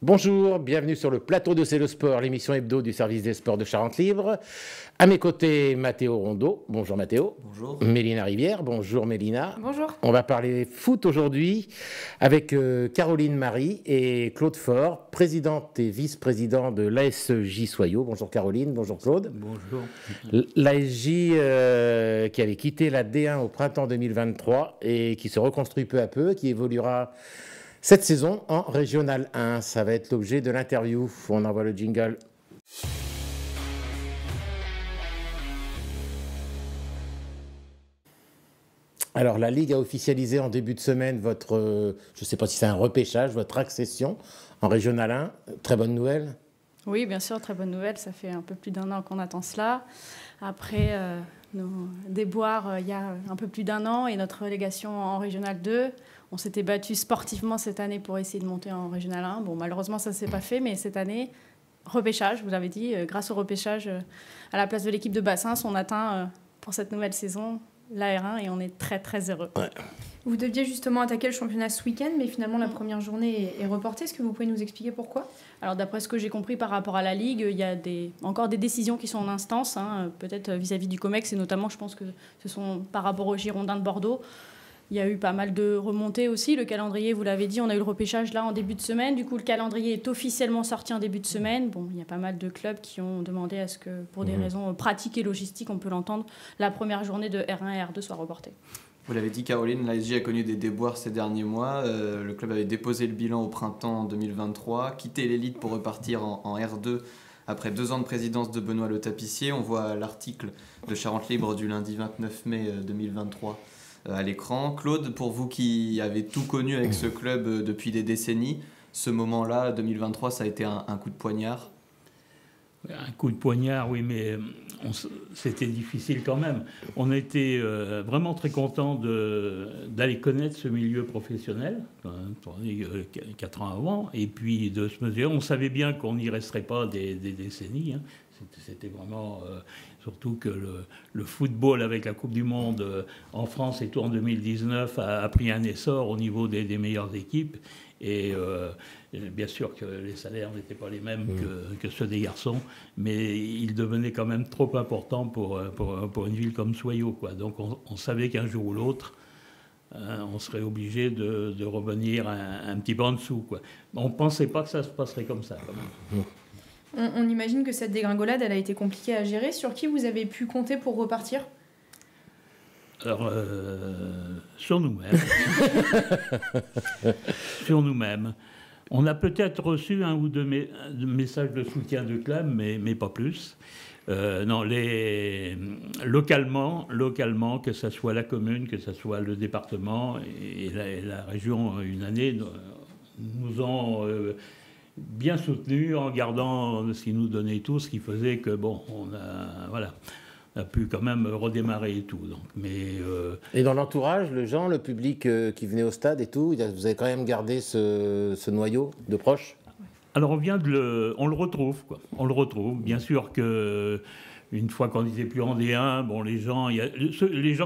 Bonjour, bienvenue sur le plateau de C'est le Sport, l'émission hebdo du service des sports de Charente Libre. À mes côtés, Mathéo Rondeau. Bonjour Mathéo. Bonjour. Mélina Rivière. Bonjour Mélina. Bonjour. On va parler foot aujourd'hui avec Caroline Marie et Claude Faure, présidente et vice-président de l'ASJ Soyaux. Bonjour Caroline, bonjour Claude. Bonjour. L'ASJ qui avait quitté la D1 au printemps 2023 et qui se reconstruit peu à peu, qui évoluera cette saison en Régional 1. Ça va être l'objet de l'interview. On envoie le jingle. Alors, la Ligue a officialisé en début de semaine votre, je ne sais pas si c'est un repêchage, votre accession en Régional 1. Très bonne nouvelle. Oui, bien sûr, très bonne nouvelle. Ça fait un peu plus d'1 an qu'on attend cela. Après nos déboires il y a un peu plus d'1 an et notre relégation en Régional 2, on s'était battu sportivement cette année pour essayer de monter en Régional 1. Bon, malheureusement, ça ne s'est pas fait, mais cette année, repêchage, vous l'avez dit, grâce au repêchage à la place de l'équipe de Bassins, on atteint pour cette nouvelle saison la R1 et on est très très heureux. Ouais. Vous deviez justement attaquer le championnat ce week-end, mais finalement la première journée est reportée. Est-ce que vous pouvez nous expliquer pourquoi ? Alors d'après ce que j'ai compris par rapport à la Ligue, il y a encore des décisions qui sont en instance, peut-être vis-à-vis du COMEX, et notamment je pense que ce sont par rapport aux Girondins de Bordeaux. Il y a eu pas mal de remontées aussi. Le calendrier, vous l'avez dit, on a eu le repêchage là en début de semaine. Du coup, le calendrier est officiellement sorti en début de semaine. Bon, il y a pas mal de clubs qui ont demandé à ce que, pour des raisons pratiques et logistiques, on peut l'entendre, la première journée de R1 et R2 soit reportée. Vous l'avez dit, Caroline, l'ASJ a connu des déboires ces derniers mois. Le club avait déposé le bilan au printemps 2023, quitté l'élite pour repartir en R2 après 2 ans de présidence de Benoît Le Tapissier. On voit l'article de Charente Libre du lundi 29 mai 2023 à l'écran. Claude, pour vous qui avez tout connu avec ce club depuis des décennies, ce moment-là, 2023, ça a été un coup de poignard? Un coup de poignard, oui, mais c'était difficile quand même. On a été vraiment très contents d'aller connaître ce milieu professionnel, 4 ans avant, et puis de se mesurer. On savait bien qu'on n'y resterait pas des décennies. Hein. C'était vraiment... surtout que le football avec la Coupe du Monde en France et tout en 2019 a pris un essor au niveau des meilleures équipes. Et bien sûr que les salaires n'étaient pas les mêmes que ceux des garçons, mais ils devenaient quand même trop importants pour une ville comme Soyaux, quoi. Donc on savait qu'un jour ou l'autre, on serait obligé de revenir un petit peu en dessous, quoi. On ne pensait pas que ça se passerait comme ça, quand même. On imagine que cette dégringolade, elle a été compliquée à gérer. Sur qui vous avez pu compter pour repartir ? Alors, sur nous-mêmes. Sur nous-mêmes. On a peut-être reçu 1 ou 2 messages de soutien de club, mais pas plus. Non, localement, que ce soit la commune, que ce soit le département et la région, une année, nous ont... bien soutenu en gardant ce qu'ils nous donnaient tout, ce qui faisait que, bon, on a pu quand même redémarrer et tout. Donc, Et dans l'entourage, le public qui venait au stade et tout, vous avez quand même gardé ce noyau de proches ? Alors on le retrouve, quoi. On le retrouve. Bien sûr que... Une fois qu'on n'était plus en D1, bon, les gens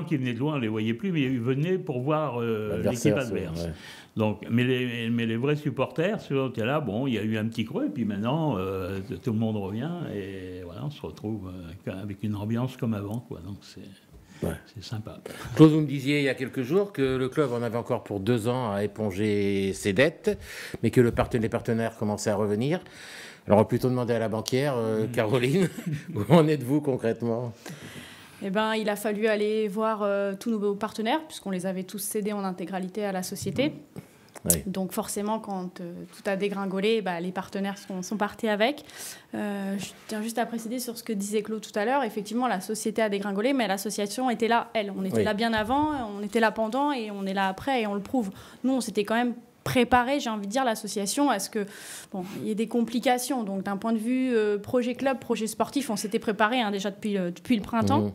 qui venaient de loin, on ne les voyait plus, mais ils venaient pour voir l'équipe adverse. Ouais. Donc, mais les vrais supporters, ceux qui étaient là, bon, il y a eu un petit creux, et puis maintenant, tout le monde revient, et voilà, on se retrouve avec une ambiance comme avant, quoi. Donc c'est sympa. Claude, vous me disiez il y a quelques jours que le club en avait encore pour 2 ans à éponger ses dettes, mais que les partenaires commençaient à revenir. Alors, on va plutôt demander à la banquière, Caroline, où en êtes-vous concrètement ? Eh ben, il a fallu aller voir tous nos partenaires, puisqu'on les avait tous cédés en intégralité à la société. Oui. Donc forcément, quand tout a dégringolé, les partenaires sont partis avec. Je tiens juste à préciser sur ce que disait Claude tout à l'heure. Effectivement, la société a dégringolé, mais l'association était là, elle. On était là bien avant, on était là pendant et on est là après et on le prouve. Nous, on s'était quand même préparer, j'ai envie de dire, l'association à ce que il y ait des complications. Donc d'un point de vue projet club, projet sportif, on s'était préparé déjà depuis le printemps.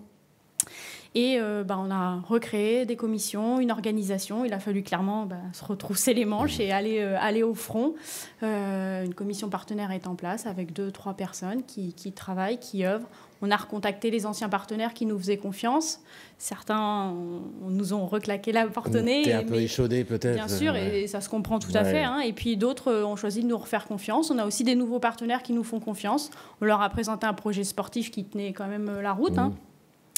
Et on a recréé des commissions, une organisation. Il a fallu clairement se retrousser les manches et aller au front. Une commission partenaire est en place avec 2-3 personnes qui travaillent, qui œuvrent. On a recontacté les anciens partenaires qui nous faisaient confiance. Certains nous ont reclaqué la porte au nez. T'es un peu échaudé peut-être. Bien sûr, et ça se comprend tout à fait. Hein. Et puis d'autres ont choisi de nous refaire confiance. On a aussi des nouveaux partenaires qui nous font confiance. On leur a présenté un projet sportif qui tenait quand même la route. Hein,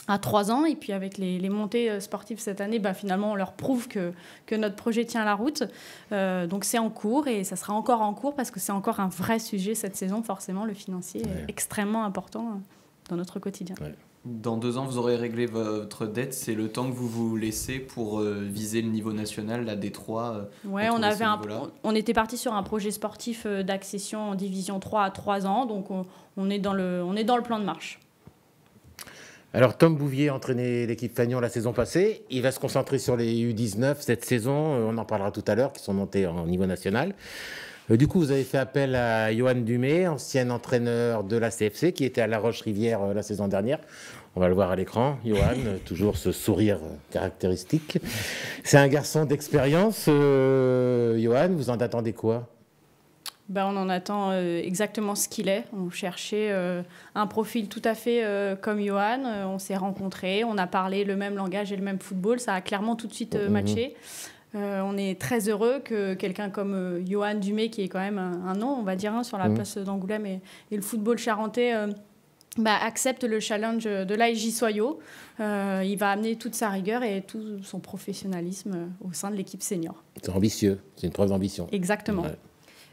à 3 ans, et puis avec les montées sportives cette année, finalement on leur prouve que notre projet tient la route. Donc c'est en cours, et ça sera encore en cours parce que c'est encore un vrai sujet cette saison. Forcément, le financier est extrêmement important dans notre quotidien. Dans 2 ans, vous aurez réglé votre dette. C'est le temps que vous vous laissez pour viser le niveau national, la D3. On était parti sur un projet sportif d'accession en division 3 à 3 ans, donc on est dans le plan de marche. Alors, Tom Bouvier a entraîné l'équipe Fagnon la saison passée. Il va se concentrer sur les U19 cette saison. On en parlera tout à l'heure, qui sont montés en niveau national. Du coup, vous avez fait appel à Johan Dumay, ancien entraîneur de la CFC, qui était à La Roche-Rivière la saison dernière. On va le voir à l'écran. Johan, toujours ce sourire caractéristique. C'est un garçon d'expérience. Johan, vous en attendez quoi ? On en attend exactement ce qu'il est. On cherchait un profil tout à fait comme Johan. On s'est rencontrés, on a parlé le même langage et le même football. Ça a clairement tout de suite matché. On est très heureux que quelqu'un comme Johan Dumay, qui est quand même un nom, on va dire, sur la place d'Angoulême et le football charentais, accepte le challenge de l'ASJ Soyaux. Il va amener toute sa rigueur et tout son professionnalisme au sein de l'équipe senior. C'est ambitieux, c'est une preuve d'ambition. Exactement. Ouais.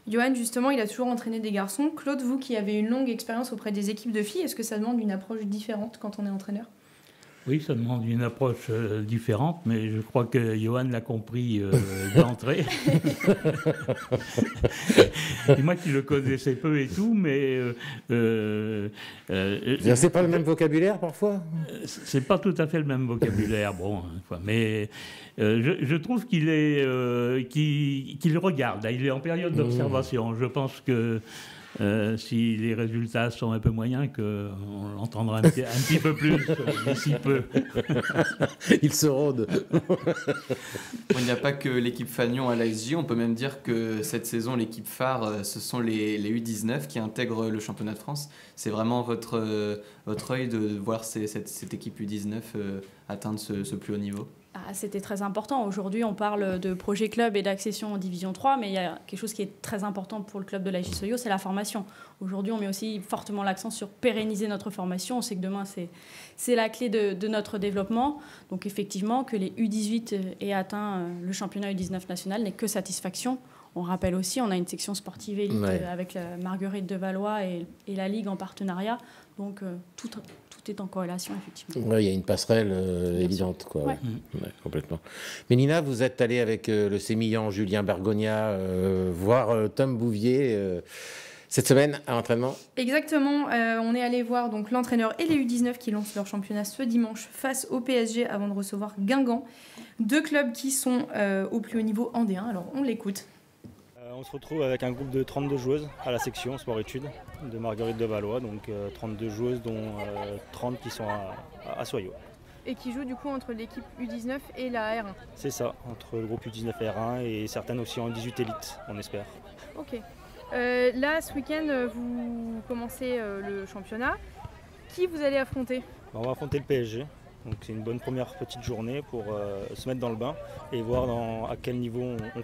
Johan, justement, il a toujours entraîné des garçons. Claude, vous qui avez une longue expérience auprès des équipes de filles, est-ce que ça demande une approche différente quand on est entraîneur ? Oui, ça demande une approche différente, mais je crois que Johan l'a compris d'entrée. Et moi qui le connaissais peu et tout, mais... c'est pas le même vocabulaire parfois ? C'est pas tout à fait le même vocabulaire, mais je trouve qu'il regarde. Il est en période d'observation. Je pense que si les résultats sont un peu moyens, qu'on l'entendra un petit peu plus d'ici peu. Il se rôde. Il n'y a pas que l'équipe Fagnon à l'ASJ, on peut même dire que cette saison, l'équipe phare, ce sont les U19 qui intègrent le championnat de France. C'est vraiment votre œil de voir cette équipe U19 atteindre ce plus haut niveau. C'était très important. Aujourd'hui, on parle de projet club et d'accession en division 3, mais il y a quelque chose qui est très important pour le club de l'ASJ Soyaux, c'est la formation. Aujourd'hui, on met aussi fortement l'accent sur pérenniser notre formation. On sait que demain, c'est la clé de notre développement. Donc effectivement, que les U18 aient atteint le championnat U19 national n'est que satisfaction. On rappelle aussi, on a une section sportive élite avec la Marguerite de Valois et la Ligue en partenariat. Donc tout est en corrélation, effectivement. Il y a une passerelle évidente, quoi. Ouais, complètement. Mélina, vous êtes allée avec le sémillant Julien Bergogna voir Tom Bouvier cette semaine à l'entraînement. Exactement. On est allé voir donc l'entraîneur et les U19 qui lancent leur championnat ce dimanche face au PSG avant de recevoir Guingamp. 2 clubs qui sont au plus haut niveau en D1. Alors, on l'écoute. On se retrouve avec un groupe de 32 joueuses à la section sport-études de Marguerite de Valois, donc 32 joueuses dont 30 qui sont à Soyaux. Et qui jouent du coup entre l'équipe U19 et la R1. C'est ça, entre le groupe U19 et R1 et certaines aussi en 18 élites, on espère. Ok. Là, ce week-end, vous commencez le championnat. Qui vous allez affronter ? On va affronter le PSG. Donc c'est une bonne première petite journée pour se mettre dans le bain et voir à quel niveau on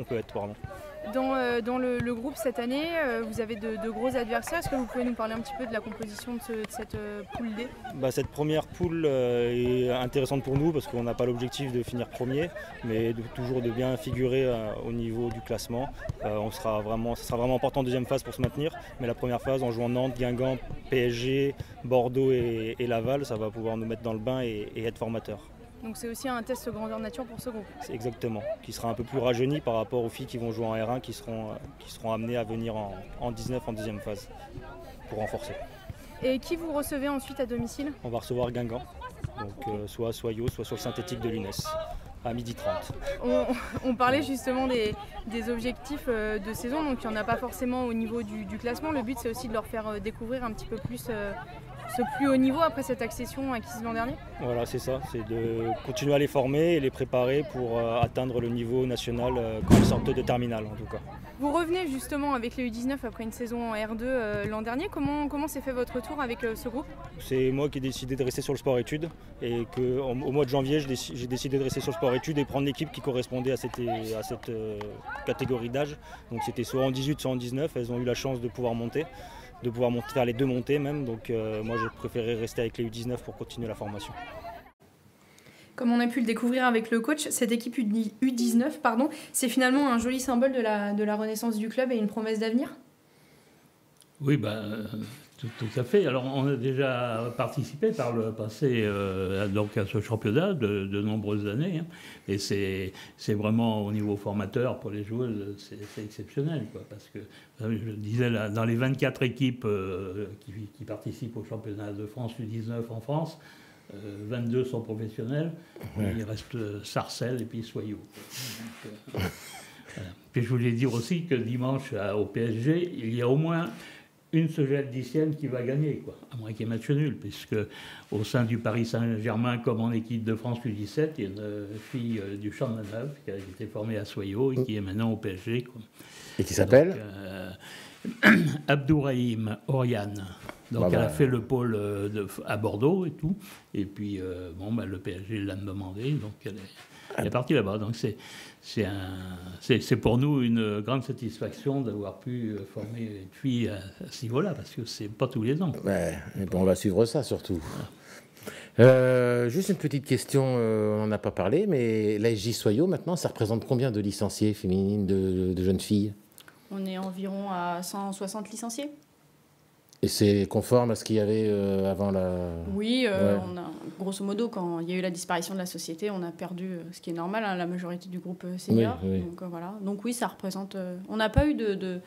peut être. Dans le groupe cette année, vous avez de gros adversaires. Est-ce que vous pouvez nous parler un petit peu de la composition de cette poule D ? Cette première poule est intéressante pour nous parce qu'on n'a pas l'objectif de finir premier, mais toujours de bien figurer au niveau du classement. Ce sera vraiment important en deuxième phase pour se maintenir, mais la première phase en jouant Nantes, Guingamp, PSG, Bordeaux et Laval, ça va pouvoir nous mettre dans le bain et être formateur. Donc c'est aussi un test grandeur nature pour ce groupe. C'est exactement, qui sera un peu plus rajeuni par rapport aux filles qui vont jouer en R1, qui seront amenées à venir en 19 en deuxième phase pour renforcer. Et qui vous recevez ensuite à domicile ? On va recevoir Guingamp, donc soit à Soyaux, soit sur le synthétique de l'UNES, à 12h30. On parlait justement des objectifs de saison, donc il n'y en a pas forcément au niveau du classement. Le but c'est aussi de leur faire découvrir un petit peu plus ce plus haut niveau après cette accession acquise l'an dernier? Voilà, c'est ça, c'est de continuer à les former et les préparer pour atteindre le niveau national quand ils sortent de terminale en tout cas. Vous revenez justement avec les U19 après une saison en R2 l'an dernier. Comment s'est fait votre retour avec ce groupe? C'est moi qui ai décidé de rester sur le sport-études et qu'au mois de janvier, j'ai décidé de rester sur le sport-études et prendre l'équipe qui correspondait à cette catégorie d'âge. Donc c'était soit en 18, soit en 19. Elles ont eu la chance de pouvoir monter, faire les deux montées même. Donc moi j'ai préféré rester avec les U19 pour continuer la formation. Comme on a pu le découvrir avec le coach, cette équipe U19, c'est finalement un joli symbole de la renaissance du club et une promesse d'avenir? Oui, tout à fait. Alors, on a déjà participé par le passé donc à ce championnat de nombreuses années. Hein. Et c'est vraiment, au niveau formateur, pour les joueuses, c'est exceptionnel. Quoi, parce que, je disais, là, dans les 24 équipes qui participent au championnat de France U19 en France, 22 sont professionnels. Ouais. Il reste Sarcelles et puis Soyaux. Donc, voilà. Puis je voulais dire aussi que dimanche, au PSG, il y a au moins une Sogel-Dicienne qui va gagner, quoi, à moins qu'il y ait match nul, puisque au sein du Paris Saint-Germain, comme en équipe de France U17, il y a une fille du Champ de Manœuvre qui a été formée à Soyaux et qui est maintenant au PSG. Quoi. Et qui s'appelle Abdourahim Oriane. Donc elle a fait le pôle à Bordeaux et tout. Et puis le PSG l'a demandé, donc elle est partie là-bas. Donc c'est pour nous une grande satisfaction d'avoir pu former une fille à ce niveau-là, parce que c'est pas tous les ans. Ouais, et bon, on va suivre ça surtout. Juste une petite question, on n'en a pas parlé, mais l'ASJ Soyaux maintenant, ça représente combien de licenciés féminines, de jeunes filles? On est environ à 160 licenciés. Et c'est conforme à ce qu'il y avait avant la... Oui, on a, grosso modo, quand il y a eu la disparition de la société, on a perdu, ce qui est normal, la majorité du groupe senior. Oui, oui. Donc, voilà. Donc oui, ça représente... on n'a pas eu de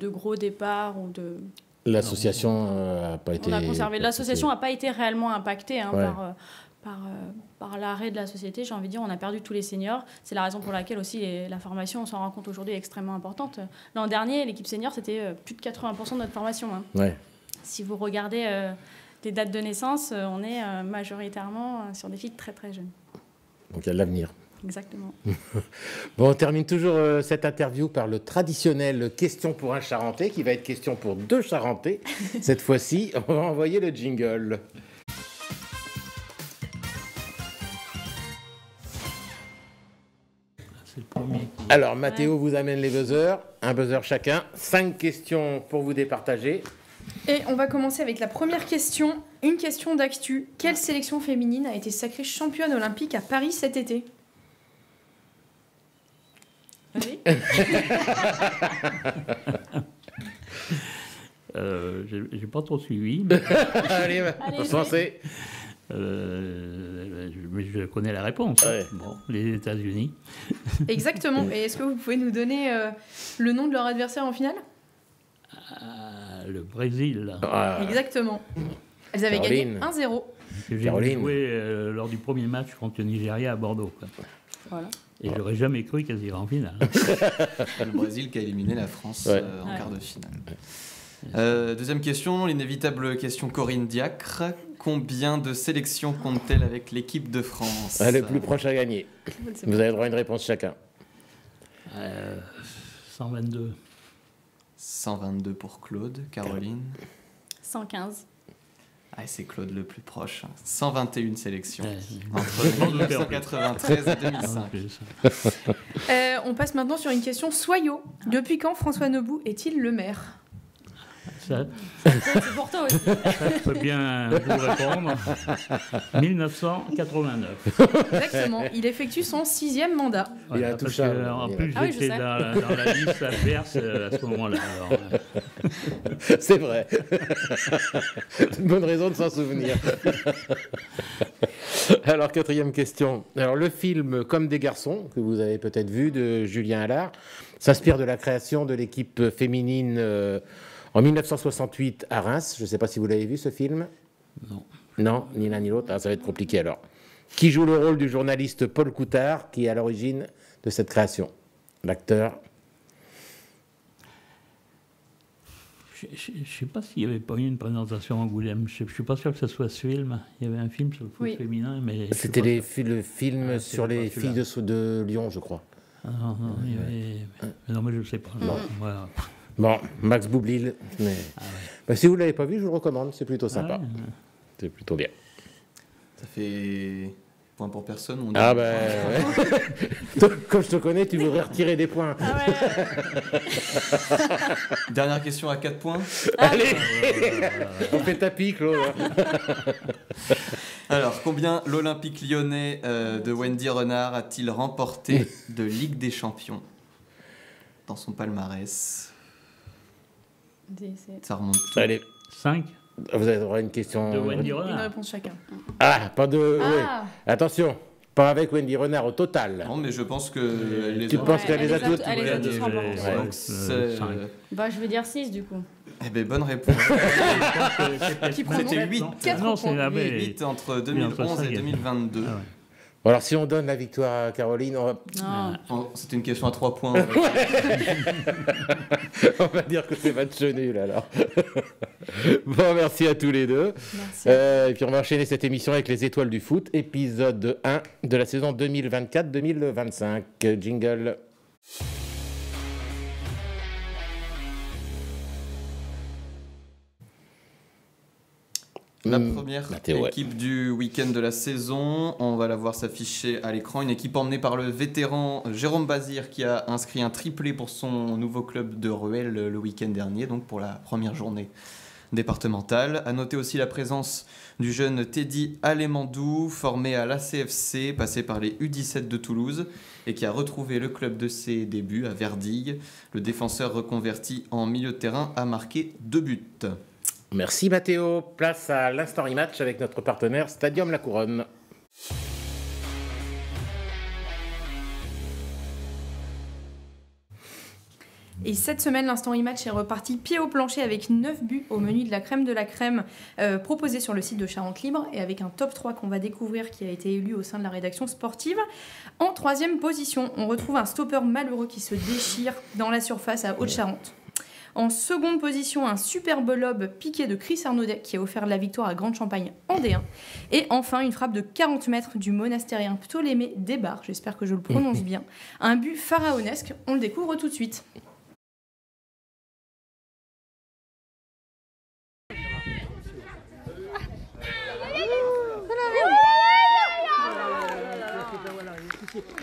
gros départs ou de... L'association n'a pas été... On a conservé. L'association n'a pas été réellement impactée par l'arrêt de la société. J'ai envie de dire, on a perdu tous les seniors. C'est la raison pour laquelle aussi la formation, on s'en rend compte aujourd'hui, est extrêmement importante. L'an dernier, l'équipe senior, c'était plus de 80% de notre formation. Hein. Ouais. Si vous regardez les dates de naissance, on est majoritairement sur des filles très très jeunes. Donc il y a de l'avenir. Exactement. Bon, on termine toujours cette interview par le traditionnel question pour un Charentais, qui va être question pour deux Charentais. Cette fois-ci, on va envoyer le jingle. C'est le premier. Alors, Mathéo vous amène les buzzers. Un buzzer chacun. 5 questions pour vous départager. Et on va commencer avec la première question. Une question d'actu. Quelle sélection féminine a été sacrée championne olympique à Paris cet été? Oui. J'ai pas trop suivi. Mais... Allez, pensez. Je connais la réponse. Ouais. Bon, les États-Unis. Exactement. Et est-ce que vous pouvez nous donner le nom de leur adversaire en finale? Le Brésil. Exactement. Elles avaient gagné 1-0. J'ai joué lors du premier match contre le Nigeria à Bordeaux. Quoi. Voilà. Et j'aurais jamais cru qu'elles iraient en finale. Le Brésil qui a éliminé la France en quart de finale. Deuxième question, l'inévitable question Corinne Diacre. Combien de sélections compte-t-elle avec l'équipe de France? Le plus proche à gagner. Vous avez droit à une réponse chacun. 122. 122 pour Claude. Caroline? 115. Ah, c'est Claude le plus proche. 121 sélections entre 1993 et 2005. On passe maintenant sur une question Soyaux. Depuis quand François Nobout est-il le maire? Ça, c'est pour toi aussi. Ça, je peux bien vous répondre. 1989. Exactement. Il effectue son 6e mandat. Voilà, en plus, j'étais dans la liste adverse à ce moment-là. C'est vrai. Une bonne raison de s'en souvenir. Alors, 4e question. Alors, le film Comme des garçons, que vous avez peut-être vu, de Julien Allard, s'inspire de la création de l'équipe féminine en 1968 à Reims. Je ne sais pas si vous l'avez vu, ce film. Non. Non, ni l'un ni l'autre. Ça va être compliqué alors. Qui joue le rôle du journaliste Paul Coutard, qui est à l'origine de cette création? L'acteur? Je ne sais pas s'il n'y avait pas eu une présentation à Angoulême. Je ne suis pas sûr que ce soit ce film. Il y avait un film sur le foot féminin, mais... C'était le film sur les filles de Lyon, je crois. Ah, non, il y avait... non, mais je ne sais pas. Voilà. Bon, Max Boublil. Mais... si vous ne l'avez pas vu, je vous le recommande. C'est plutôt sympa. C'est plutôt bien. Ça fait point pour personne. Comme je te connais, tu voudrais retirer des points. Dernière question à 4 points. Allez, on fait tapis, Claude. Alors, combien l'Olympique lyonnais de Wendy Renard a-t-il remporté de Ligue des Champions dans son palmarès? Ça remonte tout. Allez, 5. Vous aurez une question. De Wendy Une Renard. réponse chacun. Pas de. Ah. Oui. Attention, pas avec Wendy Renard au total. Non, mais je pense que Tu penses qu'elle les a toutes? Elle les a tous remportés. Donc, Je vais dire 6 du coup. Eh bien, bonne réponse. C'était 8. 8 entre 2011 et 2022. Alors, si on donne la victoire à Caroline, C'était une question à 3 points. on va dire que c'est match nul alors. Bon, merci à tous les deux. Merci. Et puis on va enchaîner cette émission avec les étoiles du foot, épisode 1 de la saison 2024-2025. Jingle. La première équipe du week-end de la saison, on va la voir s'afficher à l'écran. Une équipe emmenée par le vétéran Jérôme Bazir qui a inscrit un triplé pour son nouveau club de Ruelle le week-end dernier, donc pour la première journée départementale. À noter aussi la présence du jeune Teddy Alemandou, formé à l'ACFC, passé par les U17 de Toulouse et qui a retrouvé le club de ses débuts à Verdigues. Le défenseur reconverti en milieu de terrain a marqué 2 buts. Merci Mathéo. Place à l'instant rematch avec notre partenaire Stadium La Couronne. Et cette semaine, l'instant e-match est reparti pied au plancher avec 9 buts au menu de la crème proposé sur le site de Charente Libre et avec un top 3 qu'on va découvrir qui a été élu au sein de la rédaction sportive. En 3e position, on retrouve un stopper malheureux qui se déchire dans la surface à Haute-Charente. En seconde position, un superbe lob piqué de Chris Arnaudet qui a offert la victoire à Grande-Champagne en D1. Et enfin, une frappe de 40 mètres du monastérien Ptolémée Desbarres, j'espère que je le prononce bien. Un but pharaonesque, on le découvre tout de suite.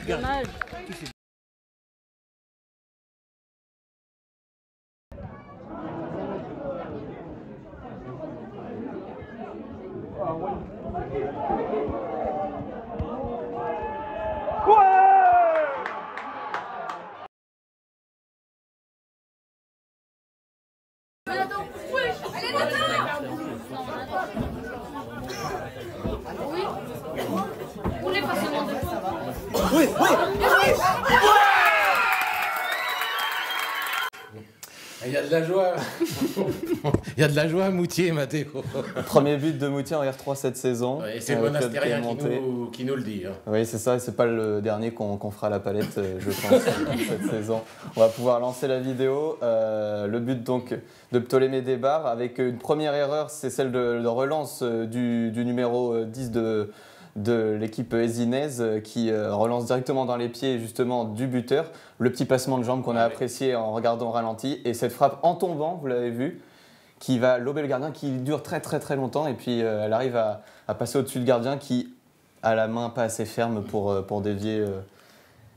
Dommage. Il y a de la joie. Il y a de la joie à Moutier, Mathéo. Premier but de Moutier en R3 cette saison. Et c'est le monastérien qui nous le dit. Hein. Oui, c'est ça. C'est pas le dernier qu'on fera à la palette, je pense, cette saison. On va pouvoir lancer la vidéo. Le but donc de Ptolémée Desbarres avec une première erreur, c'est celle de relance du numéro 10 de l'équipe ezinaise qui relance directement dans les pieds justement du buteur. Le petit passement de jambe qu'on a apprécié en regardant au ralenti et cette frappe en tombant, vous l'avez vu, qui va lober le gardien, qui dure très très très longtemps et puis elle arrive à passer au-dessus du gardien qui a la main pas assez ferme pour dévier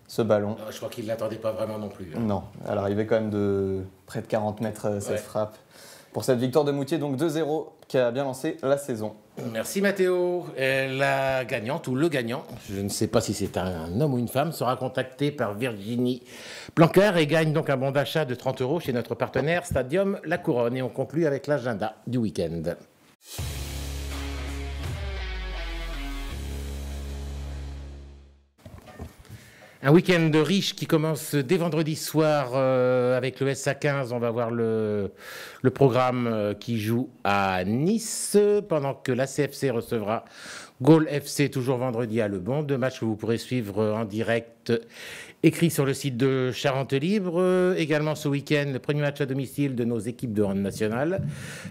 ce ballon. Je crois qu'il ne l'attendait pas vraiment non plus. Hein. Non, elle arrivait quand même de près de 40 mètres cette frappe. Pour cette victoire de Moutier, donc 2-0, qui a bien lancé la saison. Merci Mathéo. La gagnante ou le gagnant, je ne sais pas si c'est un homme ou une femme, sera contacté par Virginie Blanquer et gagne donc un bon d'achat de 30 € chez notre partenaire Stadium La Couronne. Et on conclut avec l'agenda du week-end. Un week-end riche qui commence dès vendredi soir avec le SA15. On va voir le programme qui joue à Nice, pendant que la CFC recevra Gaulle FC, toujours vendredi à Le Bon. 2 matchs que vous pourrez suivre en direct, écrit sur le site de Charente Libre. Également ce week-end, le premier match à domicile de nos équipes de hand nationale,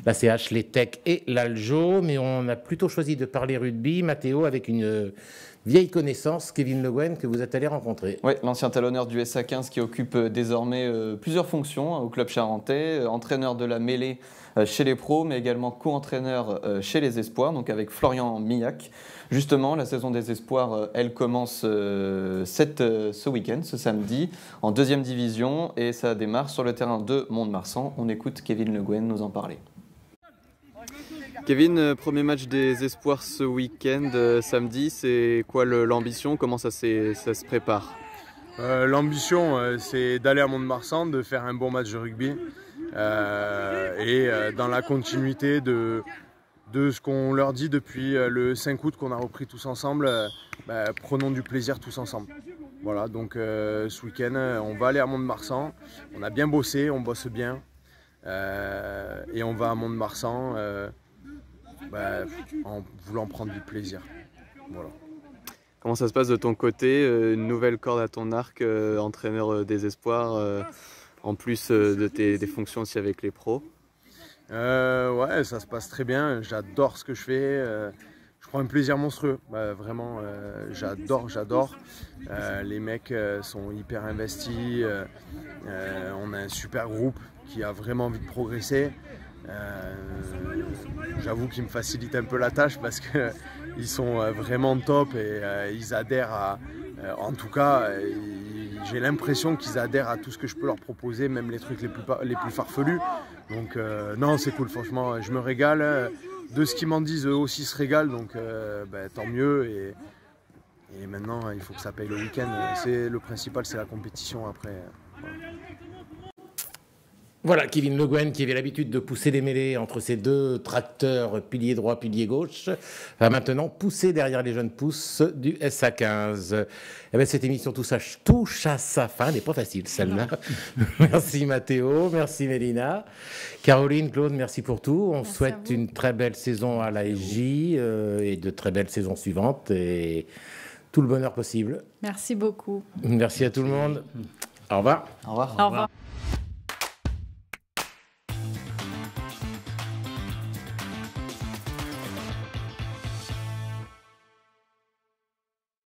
la CH, les Tech et l'Aljo. Mais on a plutôt choisi de parler rugby, Mathéo, avec une vieille connaissance, Kevin Le Guen, que vous êtes allé rencontrer. Oui, l'ancien talonneur du SA15 qui occupe désormais plusieurs fonctions au club charentais, entraîneur de la mêlée chez les pros, mais également co-entraîneur chez les espoirs, donc avec Florian Millac. Justement, la saison des espoirs, elle commence ce week-end, ce samedi, en 2e division, et ça démarre sur le terrain de Mont-de-Marsan. On écoute Kevin Le Guen nous en parler. Kevin, premier match des espoirs ce week-end, samedi, c'est quoi l'ambition? Comment ça se prépare? L'ambition, c'est d'aller à Mont-de-Marsan, de faire un bon match de rugby et dans la continuité de ce qu'on leur dit depuis le 5 août qu'on a repris tous ensemble, prenons du plaisir tous ensemble. Voilà, donc ce week-end, on va aller à Mont-de-Marsan, on a bien bossé, on bosse bien et on va à Mont-de-Marsan en voulant prendre du plaisir. Voilà. Comment ça se passe de ton côté? Une nouvelle corde à ton arc, entraîneur des espoirs, en plus des fonctions aussi avec les pros? Ouais, ça se passe très bien. J'adore ce que je fais. Je prends un plaisir monstrueux. Vraiment, j'adore. Les mecs sont hyper investis. On a un super groupe qui a vraiment envie de progresser. J'avoue qu'ils me facilitent un peu la tâche parce qu'ils sont vraiment top et ils adhèrent à... en tout cas, j'ai l'impression qu'ils adhèrent à tout ce que je peux leur proposer, même les trucs les plus farfelus. Donc non, c'est cool, franchement, je me régale. De ce qu'ils m'en disent, eux aussi se régalent, donc tant mieux. Et maintenant, il faut que ça paye le week-end. Le principal, c'est la compétition après. Voilà. Voilà, Kevin Le Guen, qui avait l'habitude de pousser les mêlées entre ces 2 tracteurs, pilier droit, pilier gauche, va maintenant pousser derrière les jeunes pousses du SA15. Cette émission touche à sa fin. Elle n'est pas facile, celle-là. Merci Mathéo, merci Mélina. Caroline, Claude, merci pour tout. On souhaite une très belle saison à l'ASJ et de très belles saisons suivantes et tout le bonheur possible. Merci beaucoup. Merci à tout le monde. Au revoir. Au revoir. Au revoir.